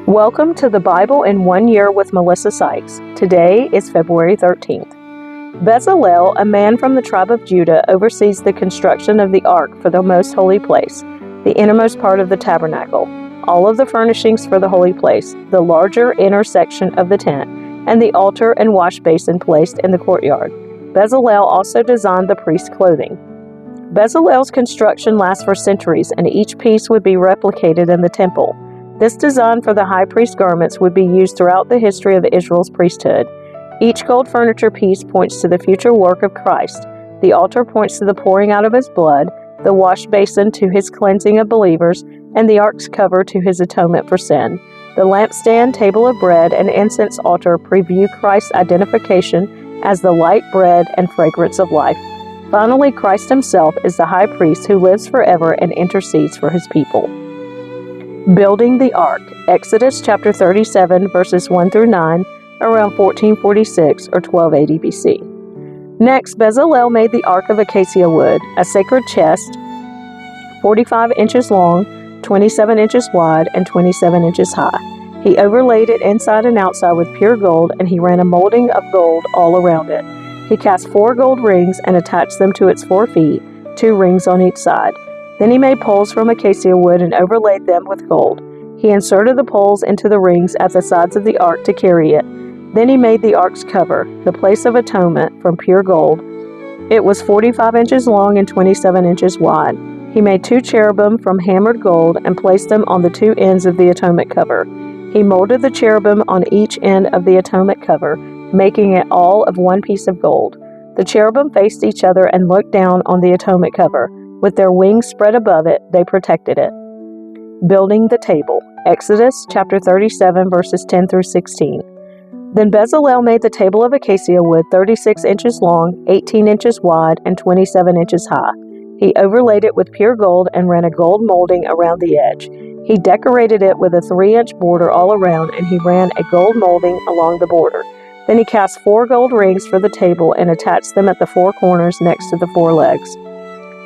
Welcome to the Bible in 1 Year with Melissa Sykes. Today is February 13th. Bezalel, a man from the tribe of Judah, oversees the construction of the ark for the most holy place, the innermost part of the tabernacle, all of the furnishings for the holy place, the larger inner section of the tent, and the altar and wash basin placed in the courtyard. Bezalel also designed the priest's clothing. Bezalel's construction lasts for centuries, and each piece would be replicated in the temple. This design for the high priest's garments would be used throughout the history of Israel's priesthood. Each gold furniture piece points to the future work of Christ. The altar points to the pouring out of his blood, the wash basin to his cleansing of believers, and the ark's cover to his atonement for sin. The lampstand, table of bread, and incense altar preview Christ's identification as the light, bread, and fragrance of life. Finally, Christ himself is the high priest who lives forever and intercedes for his people. Building the Ark, Exodus chapter 37, verses 1 through 9, around 1446 or 1280 BC. Next, Bezalel made the Ark of acacia wood, a sacred chest, 45 inches long, 27 inches wide, and 27 inches high. He overlaid it inside and outside with pure gold, and he ran a molding of gold all around it. He cast 4 gold rings and attached them to its 4 feet, 2 rings on each side. Then he made poles from acacia wood and overlaid them with gold. He inserted the poles into the rings at the sides of the ark to carry it. Then he made the ark's cover, the place of atonement, from pure gold. It was 45 inches long and 27 inches wide. He made 2 cherubim from hammered gold and placed them on the 2 ends of the atonement cover. He molded the cherubim on each end of the atonement cover, making it all of one piece of gold. The cherubim faced each other and looked down on the atonement cover. With their wings spread above it, they protected it. Building the table, Exodus chapter 37, verses 10 through 16. Then Bezalel made the table of acacia wood 36 inches long, 18 inches wide, and 27 inches high. He overlaid it with pure gold and ran a gold molding around the edge. He decorated it with a 3-inch border all around, and he ran a gold molding along the border. Then he cast 4 gold rings for the table and attached them at the 4 corners next to the 4 legs.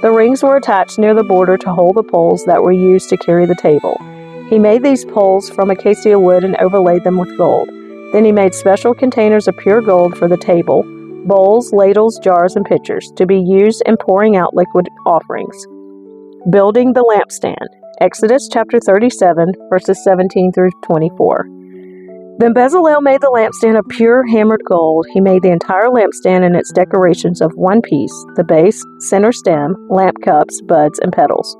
The rings were attached near the border to hold the poles that were used to carry the table. He made these poles from acacia wood and overlaid them with gold. Then he made special containers of pure gold for the table, bowls, ladles, jars, and pitchers, to be used in pouring out liquid offerings. Building the lampstand, Exodus chapter 37, verses 17 through 24. Then Bezalel made the lampstand of pure hammered gold. He made the entire lampstand and its decorations of one piece, the base, center stem, lamp cups, buds, and petals.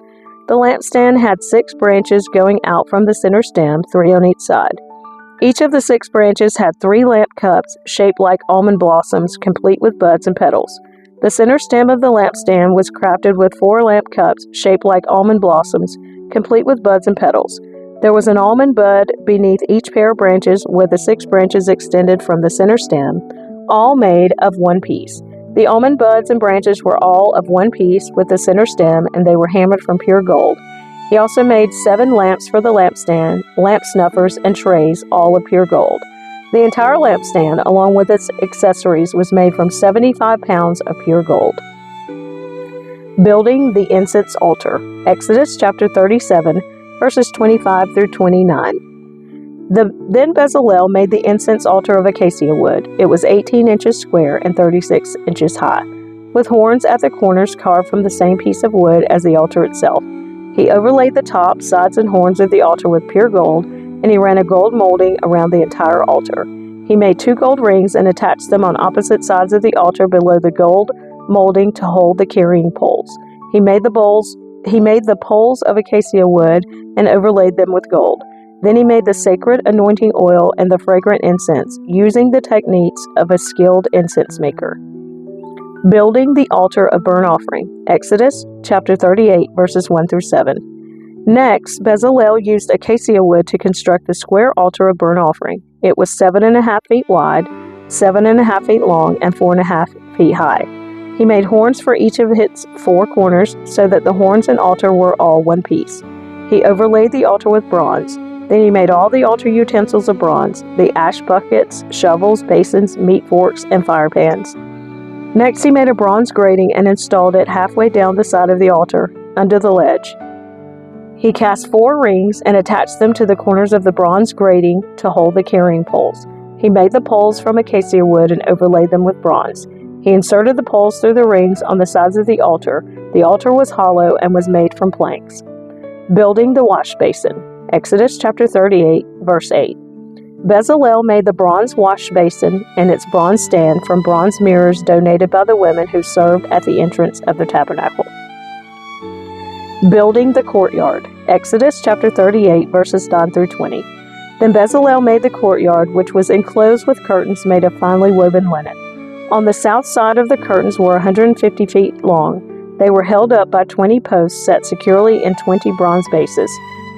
The lampstand had 6 branches going out from the center stem, 3 on each side. Each of the 6 branches had 3 lamp cups shaped like almond blossoms, complete with buds and petals. The center stem of the lampstand was crafted with 4 lamp cups shaped like almond blossoms, complete with buds and petals. There was an almond bud beneath each pair of branches, with the 6 branches extended from the center stem, all made of one piece. The almond buds and branches were all of one piece with the center stem, and they were hammered from pure gold. He also made 7 lamps for the lampstand, lamp snuffers, and trays, all of pure gold. The entire lampstand, along with its accessories, was made from 75 pounds of pure gold. Building the incense altar, Exodus chapter 37, verses 25 through 29. Then Bezalel made the incense altar of acacia wood. It was 18 inches square and 36 inches high, with horns at the corners carved from the same piece of wood as the altar itself. He overlaid the top, sides, and horns of the altar with pure gold, and he ran a gold molding around the entire altar. He made 2 gold rings and attached them on opposite sides of the altar below the gold molding to hold the carrying poles. He made the poles of acacia wood and overlaid them with gold. Then he made the sacred anointing oil and the fragrant incense, using the techniques of a skilled incense maker. Building the altar of burnt offering, Exodus chapter 38, verses 1 through 7. Next, Bezalel used acacia wood to construct the square altar of burnt offering. It was 7.5 feet wide, 7.5 feet long, and 4.5 feet high. He made horns for each of its 4 corners, so that the horns and altar were all one piece. He overlaid the altar with bronze. Then he made all the altar utensils of bronze, the ash buckets, shovels, basins, meat forks, and fire pans. Next, he made a bronze grating and installed it halfway down the side of the altar, under the ledge. He cast 4 rings and attached them to the corners of the bronze grating to hold the carrying poles. He made the poles from acacia wood and overlaid them with bronze. He inserted the poles through the rings on the sides of the altar. The altar was hollow and was made from planks. Building the wash basin. Exodus chapter 38, verse 8. Bezalel made the bronze wash basin and its bronze stand from bronze mirrors donated by the women who served at the entrance of the tabernacle. Building the courtyard. Exodus chapter 38, verses 9 through 20. Then Bezalel made the courtyard, which was enclosed with curtains made of finely woven linen. On the south side of the curtains were 150 feet long. They were held up by 20 posts set securely in 20 bronze bases.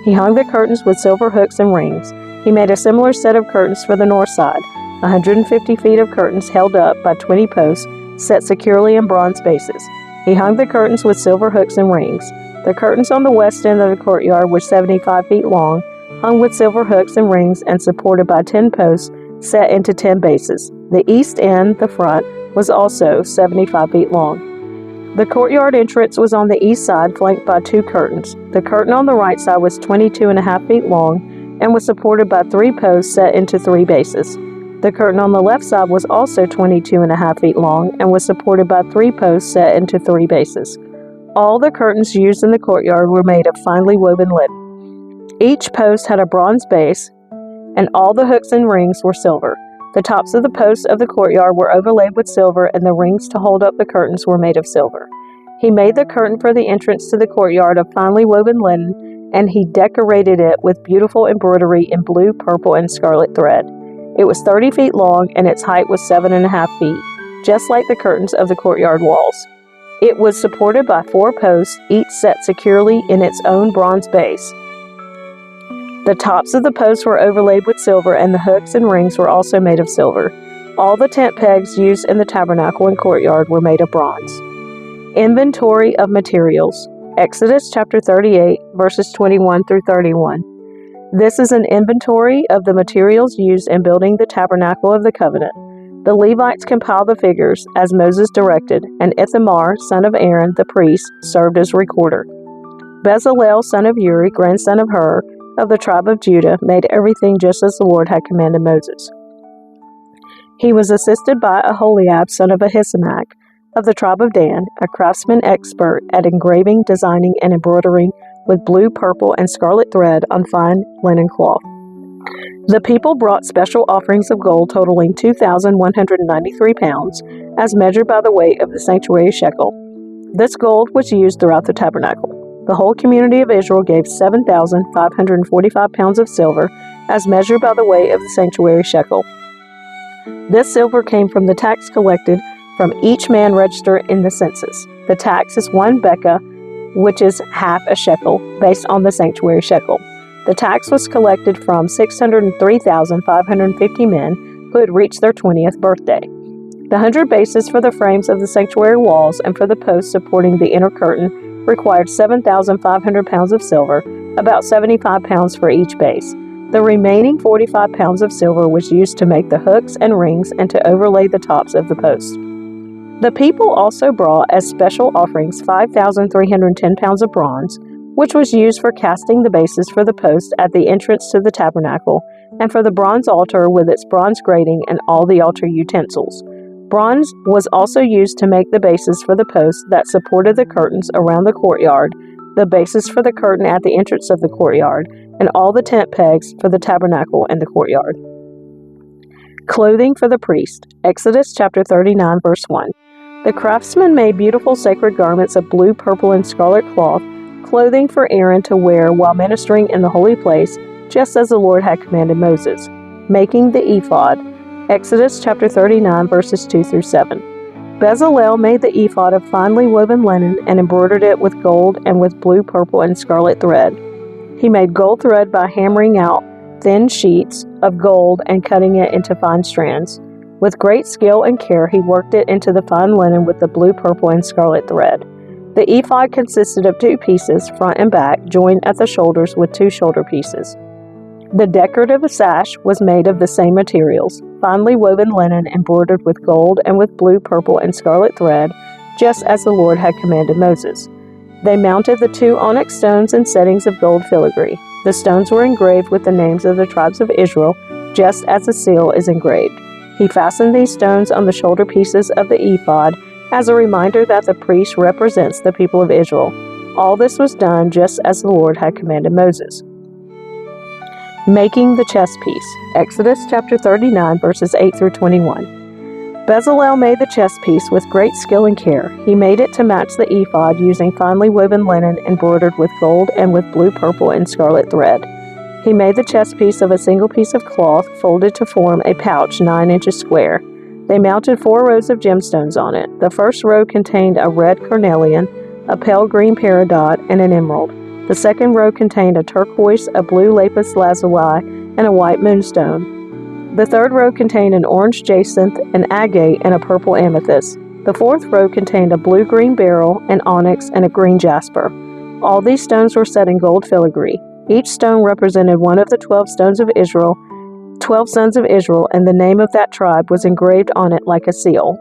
He hung the curtains with silver hooks and rings. He made a similar set of curtains for the north side, 150 feet of curtains held up by 20 posts set securely in bronze bases. He hung the curtains with silver hooks and rings. The curtains on the west end of the courtyard were 75 feet long, hung with silver hooks and rings and supported by 10 posts set into 10 bases. The east end, the front, was also 75 feet long. The courtyard entrance was on the east side, flanked by 2 curtains. The curtain on the right side was 22.5 feet long and was supported by 3 posts set into 3 bases. The curtain on the left side was also 22.5 feet long and was supported by 3 posts set into 3 bases. All the curtains used in the courtyard were made of finely woven linen. Each post had a bronze base, and all the hooks and rings were silver. The tops of the posts of the courtyard were overlaid with silver, and the rings to hold up the curtains were made of silver. He made the curtain for the entrance to the courtyard of finely woven linen, and he decorated it with beautiful embroidery in blue, purple, and scarlet thread. It was 30 feet long, and its height was 7.5 feet, just like the curtains of the courtyard walls. It was supported by 4 posts, each set securely in its own bronze base. The tops of the posts were overlaid with silver, and the hooks and rings were also made of silver. All the tent pegs used in the tabernacle and courtyard were made of bronze. Inventory of materials. Exodus chapter 38, verses 21 through 31. This is an inventory of the materials used in building the tabernacle of the covenant. The Levites compiled the figures, as Moses directed, and Ithamar, son of Aaron, the priest, served as recorder. Bezalel, son of Uri, grandson of Hur, of the tribe of Judah, made everything just as the Lord had commanded Moses. He was assisted by Aholiab, son of Ahisamach, of the tribe of Dan, a craftsman expert at engraving, designing, and embroidering with blue, purple, and scarlet thread on fine linen cloth. The people brought special offerings of gold totaling 2,193 pounds, as measured by the weight of the sanctuary shekel. This gold was used throughout the tabernacle. The whole community of Israel gave 7,545 pounds of silver, as measured by the weight of the sanctuary shekel. This silver came from the tax collected from each man registered in the census. The tax is 1 beka, which is half a shekel, based on the sanctuary shekel. The tax was collected from 603,550 men who had reached their 20th birthday. The 100 bases for the frames of the sanctuary walls and for the posts supporting the inner curtain required 7,500 pounds of silver, about 75 pounds for each base. The remaining 45 pounds of silver was used to make the hooks and rings and to overlay the tops of the posts. The people also brought as special offerings 5,310 pounds of bronze, which was used for casting the bases for the posts at the entrance to the tabernacle, and for the bronze altar with its bronze grating and all the altar utensils. Bronze was also used to make the bases for the posts that supported the curtains around the courtyard, the bases for the curtain at the entrance of the courtyard, and all the tent pegs for the tabernacle and the courtyard. Clothing for the priest. Exodus chapter 39, verse 1. The craftsmen made beautiful sacred garments of blue, purple, and scarlet cloth, clothing for Aaron to wear while ministering in the holy place, just as the Lord had commanded Moses. Making the ephod. Exodus chapter 39, verses 2 through 7. Bezalel made the ephod of finely woven linen and embroidered it with gold and with blue, purple, and scarlet thread. He made gold thread by hammering out thin sheets of gold and cutting it into fine strands. With great skill and care, he worked it into the fine linen with the blue, purple, and scarlet thread. The ephod consisted of 2 pieces, front and back, joined at the shoulders with 2 shoulder pieces. The decorative sash was made of the same materials, finely woven linen embroidered with gold and with blue, purple, and scarlet thread, just as the Lord had commanded Moses. They mounted the 2 onyx stones in settings of gold filigree. The stones were engraved with the names of the tribes of Israel, just as a seal is engraved. He fastened these stones on the shoulder pieces of the ephod as a reminder that the priest represents the people of Israel. All this was done just as the Lord had commanded Moses. Making the chest piece. Exodus chapter 39, verses 8 through 21. Bezalel made the chest piece with great skill and care. He made it to match the ephod using finely woven linen embroidered with gold and with blue, purple, and scarlet thread. He made the chest piece of a single piece of cloth folded to form a pouch 9 inches square. They mounted 4 rows of gemstones on it. The first row contained a red carnelian, a pale green peridot, and an emerald. The second row contained a turquoise, a blue lapis lazuli, and a white moonstone. The third row contained an orange jacinth, an agate, and a purple amethyst. The fourth row contained a blue-green beryl, an onyx, and a green jasper. All these stones were set in gold filigree. Each stone represented one of the 12 stones of Israel, 12 sons of Israel, and the name of that tribe was engraved on it like a seal.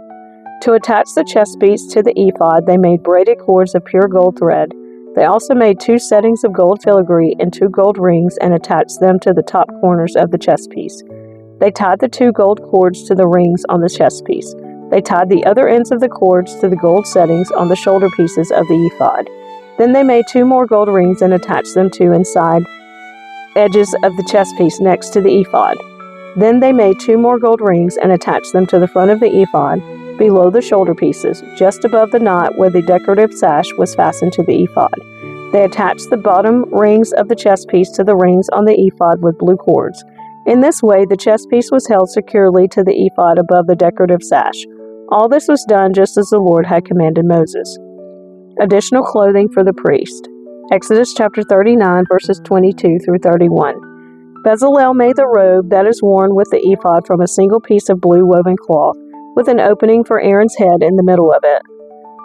To attach the chest piece to the ephod, they made braided cords of pure gold thread. They also made 2 settings of gold filigree and 2 gold rings and attached them to the top corners of the chest piece. They tied the 2 gold cords to the rings on the chest piece. They tied the other ends of the cords to the gold settings on the shoulder pieces of the ephod. Then they made 2 more gold rings and attached them to inside edges of the chest piece next to the ephod. Then they made 2 more gold rings and attached them to the front of the ephod, below the shoulder pieces, just above the knot where the decorative sash was fastened to the ephod. They attached the bottom rings of the chest piece to the rings on the ephod with blue cords. In this way, the chest piece was held securely to the ephod above the decorative sash. All this was done just as the Lord had commanded Moses. Additional clothing for the priest. Exodus chapter 39, verses 22 through 31. Bezalel made the robe that is worn with the ephod from a single piece of blue woven cloth, with an opening for Aaron's head in the middle of it.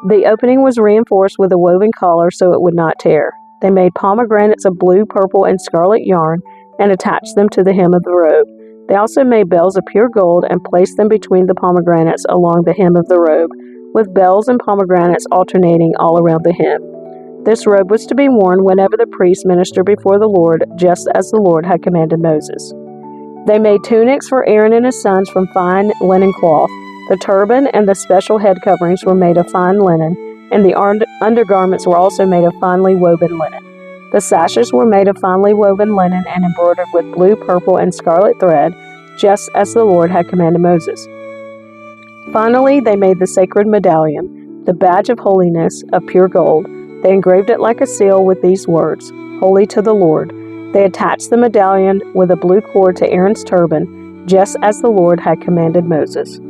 The opening was reinforced with a woven collar so it would not tear. They made pomegranates of blue, purple, and scarlet yarn and attached them to the hem of the robe. They also made bells of pure gold and placed them between the pomegranates along the hem of the robe, with bells and pomegranates alternating all around the hem. This robe was to be worn whenever the priests ministered before the Lord, just as the Lord had commanded Moses. They made tunics for Aaron and his sons from fine linen cloth. The turban and the special head coverings were made of fine linen, and the undergarments were also made of finely woven linen. The sashes were made of finely woven linen and embroidered with blue, purple, and scarlet thread, just as the Lord had commanded Moses. Finally, they made the sacred medallion, the badge of holiness, of pure gold. They engraved it like a seal with these words, "Holy to the Lord." They attached the medallion with a blue cord to Aaron's turban, just as the Lord had commanded Moses.